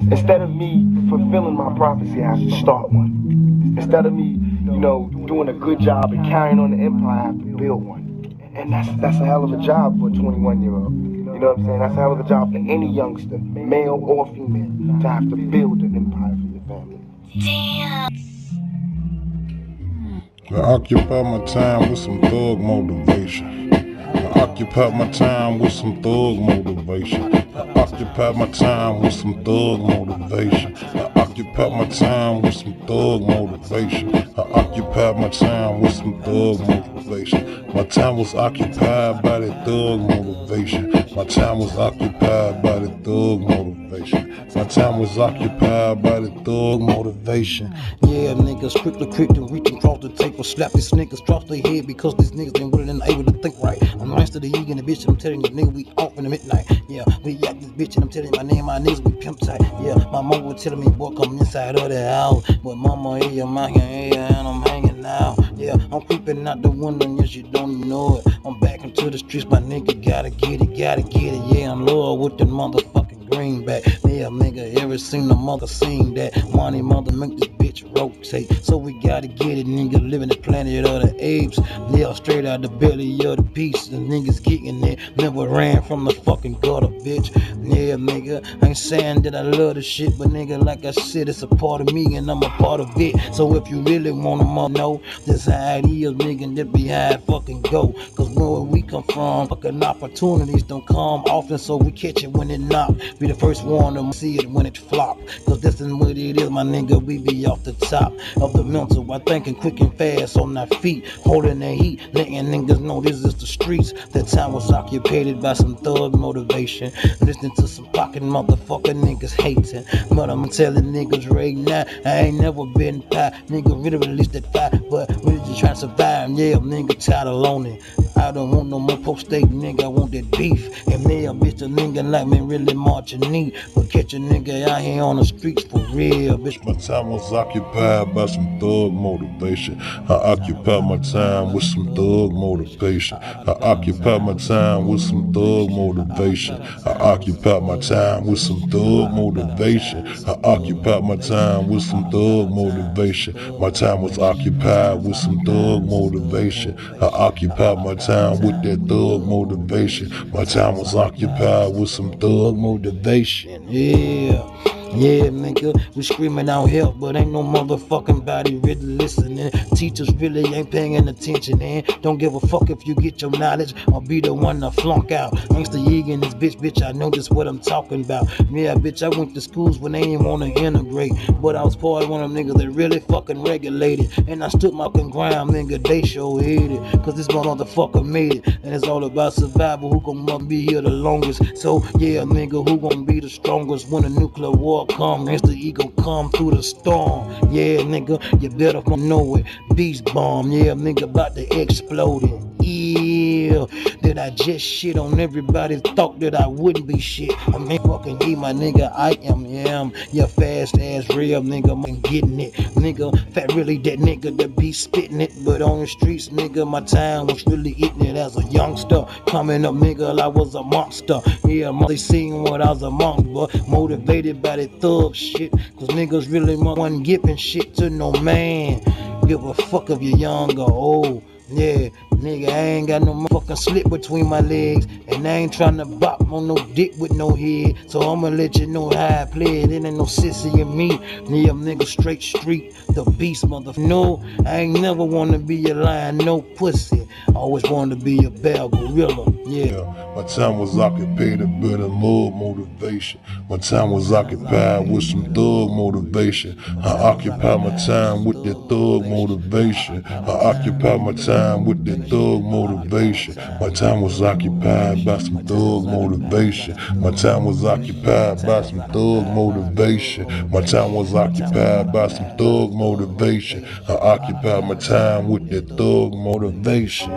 Instead of me fulfilling my prophecy, I have to start one. Instead of me, doing a good job and carrying on the empire, I have to build one. And that's a hell of a job for a 21-year-old. You know what I'm saying? That's a hell of a job for any youngster, male or female, to have to build an empire for your family. I occupy my time with some thug motivation. I occupy my time with some thug motivation. I occupy my time with some thug motivation. I occupy my time with some thug motivation. I occupy my time with some thug motivation. My time was occupied by that thug motivation. My time was occupied by the thug motivation. My time was occupied by the thug motivation. Yeah, niggas strictly quick to reach across the table, slap these niggas across their head because these niggas ain't willing and able to think right. I'm nice to the E and the bitch, and I'm telling you, nigga, we off in the midnight. Yeah, we at this bitch, and I'm telling you, my name, my niggas, we pimp tight. Yeah, my mama was telling me, boy, come inside of the house. But mama, yeah, I'm out here, and I'm hanging out. Yeah, I'm creeping out the window, and yes, you don't even know it. I'm back into the streets, my nigga, gotta get it. Yeah, I'm loyal with the motherfucking greenback. Yeah, nigga, ever seen the mother sing that? Money mother make this bitch rotate. So we gotta get it, nigga, living the planet of the apes. Yeah, straight out the belly of the beast. The niggas getting it, never ran from the fucking gutter, bitch. Yeah, nigga, I ain't saying that I love the shit, but nigga, like I said, it's a part of me and I'm a part of it. So if you really wanna know, this how it is, nigga, that be how it fucking go. Cause where we come from, fucking opportunities don't come often, so we catch it when it knock. Be the first one to see it when it flop. Cause this is what it is, my nigga, we be off the top of the mental. I thinking quick and fast on our feet, holding the heat, letting niggas know this is the streets. That time was occupied by some thug motivation, listening to some pocket motherfucking niggas hating. But I'm telling niggas right now, I ain't never been pie. Nigga really released that fire, but really just trying to survive. Yeah, nigga tired of loaning. I don't want no more post-state, nigga, I want that beef. And me, a bitch, a nigga like me really marching neat. But catch a nigga out here on the streets for real, bitch. My time was occupied by some thug motivation. I occupy my time with some thug motivation. I occupy my time with some thug motivation. I occupy my time with some thug motivation. I occupy my time with some thug motivation. My time was occupied with some thug motivation. I occupy my time with that thug motivation. My time was occupied with some thug motivation. Yeah, nigga, we screaming out help, but ain't no motherfucking body really listening. Teachers really ain't paying attention, and don't give a fuck if you get your knowledge or be the one to flunk out. Thanks to Yeagan, this bitch, I know just what I'm talking about. Yeah, bitch, I went to schools when they ain't wanna integrate, but I was part of one of them niggas that really fucking regulated, and I stood my fucking ground, nigga, they sure hate it, cause this motherfucker made it, and it's all about survival, who gon' be here the longest. So, yeah, nigga, who gon' be the strongest when the nuclear war come, as the ego come through the storm. Yeah, nigga, you better know it. Beast bomb, yeah, nigga, about to explode it. Yeah, that I just shit on everybody thought that I wouldn't be shit. I mean, fucking E, my nigga, I am. Yeah, fast ass real nigga, I'm getting it. Nigga, fat really that nigga that be spitting it. But on the streets, nigga, my time was really eating it as a youngster. Coming up, nigga, I was a monster. Yeah, they seen what I was amongst, but motivated by that thug shit. Cause niggas really wasn't giving shit to no man. Give a fuck if you're young or old. Yeah, nigga, I ain't got no motherfucking slip between my legs, and I ain't tryna bop on no dick with no head. So I'ma let you know how I play it. It ain't no sissy in me. Yeah, nigga, straight street, the beast, motherfucker. No, I ain't never wanna be a lion, no pussy. Always wanted to be a bear gorilla. Yeah. My time was occupied with a love motivation. My time was occupied with some thug motivation. I occupy my time with that thug motivation. I occupy my time with that thug motivation. My time was occupied by some thug motivation. My time was occupied by some thug motivation. My time was occupied by some thug motivation. I occupy my time with that thug motivation.